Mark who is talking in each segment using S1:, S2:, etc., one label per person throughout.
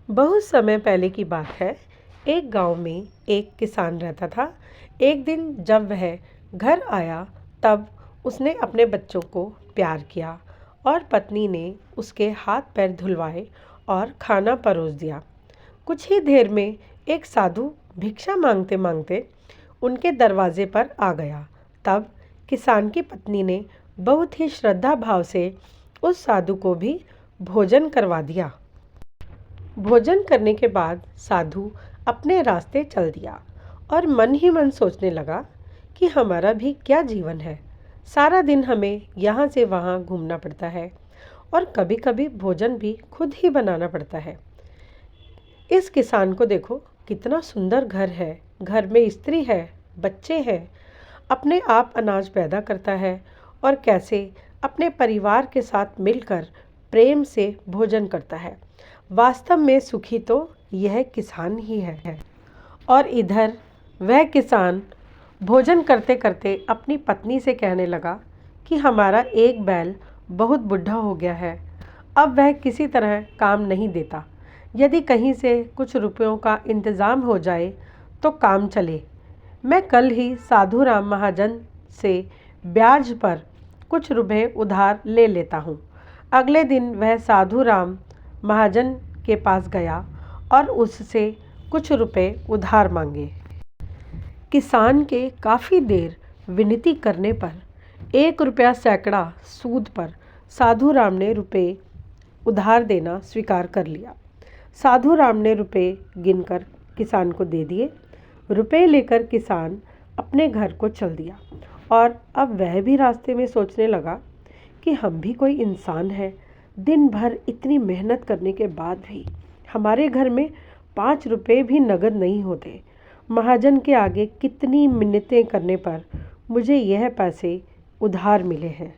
S1: बहुत समय पहले की बात है। एक गांव में एक किसान रहता था। एक दिन जब वह घर आया तब उसने अपने बच्चों को प्यार किया और पत्नी ने उसके हाथ पैर धुलवाए और खाना परोस दिया। कुछ ही देर में एक साधु भिक्षा मांगते मांगते उनके दरवाजे पर आ गया। तब किसान की पत्नी ने बहुत ही श्रद्धा भाव से उस साधु को भी भोजन करवा दिया। भोजन करने के बाद साधु अपने रास्ते चल दिया और मन ही मन सोचने लगा कि हमारा भी क्या जीवन है। सारा दिन हमें यहाँ से वहाँ घूमना पड़ता है और कभी कभी भोजन भी खुद ही बनाना पड़ता है। इस किसान को देखो, कितना सुंदर घर है। घर में स्त्री है, बच्चे हैं, अपने आप अनाज पैदा करता है और कैसे अपने परिवार के साथ मिलकर प्रेम से भोजन करता है। वास्तव में सुखी तो यह किसान ही है। और इधर वह किसान भोजन करते करते अपनी पत्नी से कहने लगा कि हमारा एक बैल बहुत बुढ़ा हो गया है। अब वह किसी तरह काम नहीं देता। यदि कहीं से कुछ रुपयों का इंतज़ाम हो जाए तो काम चले। मैं कल ही साधु राम महाजन से ब्याज पर कुछ रुपए उधार ले लेता हूँ। अगले दिन वह साधु राम महाजन के पास गया और उससे कुछ रुपए उधार मांगे। किसान के काफ़ी देर विनती करने पर 1 रुपया सैकड़ा सूद पर साधु राम ने रुपए उधार देना स्वीकार कर लिया। साधु राम ने रुपए गिनकर किसान को दे दिए। रुपए लेकर किसान अपने घर को चल दिया और अब वह भी रास्ते में सोचने लगा कि हम भी कोई इंसान हैं। दिन भर इतनी मेहनत करने के बाद भी हमारे घर में 5 रुपए भी नगद नहीं होते। महाजन के आगे कितनी मिन्नतें करने पर मुझे यह पैसे उधार मिले हैं।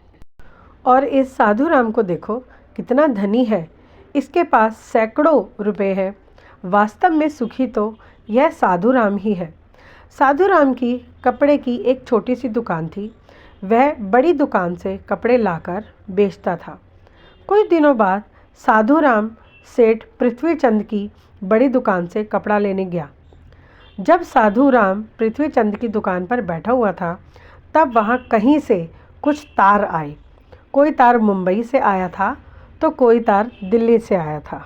S1: और इस साधु राम को देखो, कितना धनी है। इसके पास सैकड़ों रुपए हैं। वास्तव में सुखी तो यह साधु राम ही है। साधु राम की कपड़े की एक छोटी सी दुकान थी। वह बड़ी दुकान से कपड़े लाकर बेचता था। कुछ दिनों बाद साधु राम सेठ पृथ्वीचंद की बड़ी दुकान से कपड़ा लेने गया। जब साधु राम पृथ्वीचंद की दुकान पर बैठा हुआ था तब वहाँ कहीं से कुछ तार आए। कोई तार मुंबई से आया था तो कोई तार दिल्ली से आया था।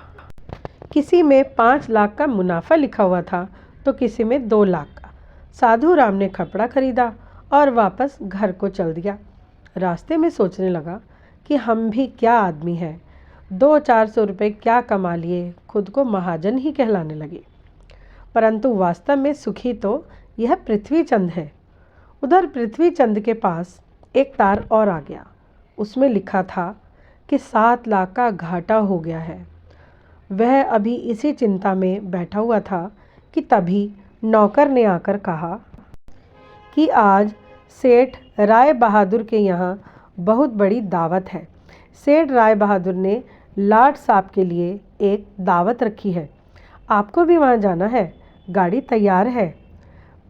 S1: किसी में 5 लाख का मुनाफा लिखा हुआ था तो किसी में 2 लाख का। साधु राम ने कपड़ा खरीदा और वापस घर को चल दिया। रास्ते में सोचने लगा कि हम भी क्या आदमी हैं। 200-400 रुपये क्या कमा लिए, खुद को महाजन ही कहलाने लगे। परंतु वास्तव में सुखी तो यह पृथ्वीचंद है। उधर पृथ्वीचंद के पास एक तार और आ गया। उसमें लिखा था कि 7 लाख का घाटा हो गया है। वह अभी इसी चिंता में बैठा हुआ था कि तभी नौकर ने आकर कहा कि आज सेठ राय बहादुर के यहाँ बहुत बड़ी दावत है। सेठ राय बहादुर ने लाट साहब के लिए एक दावत रखी है। आपको भी वहाँ जाना है। गाड़ी तैयार है।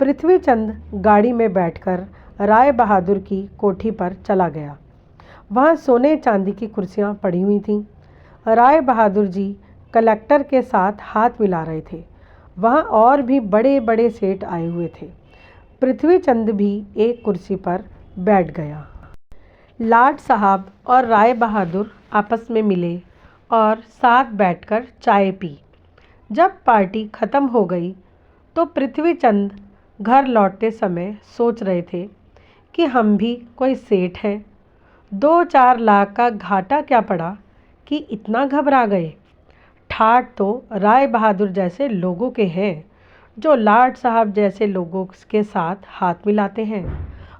S1: पृथ्वीचंद गाड़ी में बैठकर राय बहादुर की कोठी पर चला गया। वहाँ सोने चांदी की कुर्सियाँ पड़ी हुई थीं। राय बहादुर जी कलेक्टर के साथ हाथ मिला रहे थे। वहाँ और भी बड़े बड़े सेठ आए हुए थे। पृथ्वीचंद भी एक कुर्सी पर बैठ गया। लाट साहब और राय बहादुर आपस में मिले और साथ बैठकर चाय पी। जब पार्टी ख़त्म हो गई तो पृथ्वीचंद घर लौटते समय सोच रहे थे कि हम भी कोई सेठ हैं। 2-4 लाख का घाटा क्या पड़ा कि इतना घबरा गए। ठाठ तो राय बहादुर जैसे लोगों के हैं जो लाट साहब जैसे लोगों के साथ हाथ मिलाते हैं।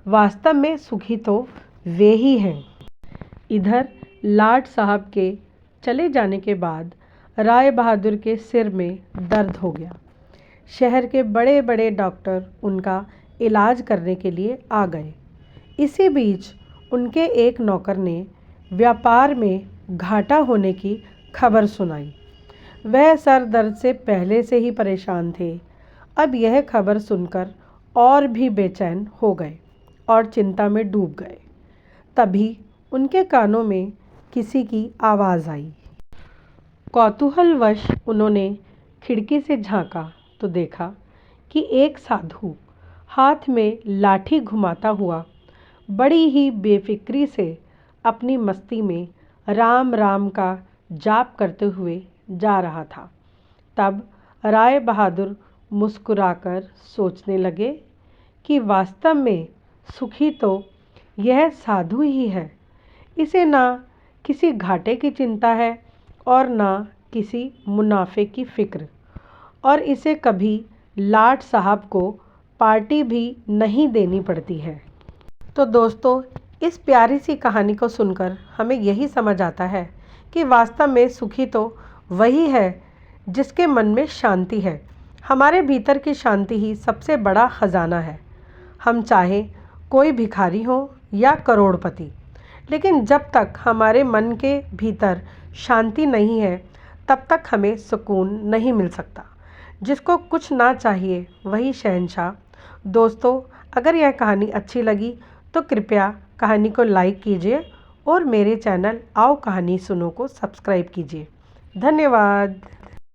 S1: वास्तव में सुखी तो वे ही हैं। इधर लाट साहब के चले जाने के बाद राय बहादुर के सिर में दर्द हो गया। शहर के बड़े बड़े डॉक्टर उनका इलाज करने के लिए आ गए। इसी बीच उनके एक नौकर ने व्यापार में घाटा होने की खबर सुनाई। वह सर दर्द से पहले से ही परेशान थे। अब यह खबर सुनकर और भी बेचैन हो गए और चिंता में डूब गए। तभी उनके कानों में किसी की आवाज़ आई। कौतूहलवश उन्होंने खिड़की से झांका तो देखा कि एक साधु हाथ में लाठी घुमाता हुआ बड़ी ही बेफिक्री से अपनी मस्ती में राम राम का जाप करते हुए जा रहा था। तब राय बहादुर मुस्कुराकर सोचने लगे कि वास्तव में सुखी तो यह साधु ही है। इसे ना किसी घाटे की चिंता है और ना किसी मुनाफे की फिक्र, और इसे कभी लाट साहब को पार्टी भी नहीं देनी पड़ती है। तो दोस्तों, इस प्यारी सी कहानी को सुनकर हमें यही समझ आता है कि वास्तव में सुखी तो वही है जिसके मन में शांति है। हमारे भीतर की शांति ही सबसे बड़ा खजाना है। हम चाहे कोई भिखारी हो या करोड़पति, लेकिन जब तक हमारे मन के भीतर शांति नहीं है तब तक हमें सुकून नहीं मिल सकता। जिसको कुछ ना चाहिए वही शहंशाह। दोस्तों, अगर यह कहानी अच्छी लगी तो कृपया कहानी को लाइक कीजिए और मेरे चैनल आओ कहानी सुनो को सब्सक्राइब कीजिए। धन्यवाद।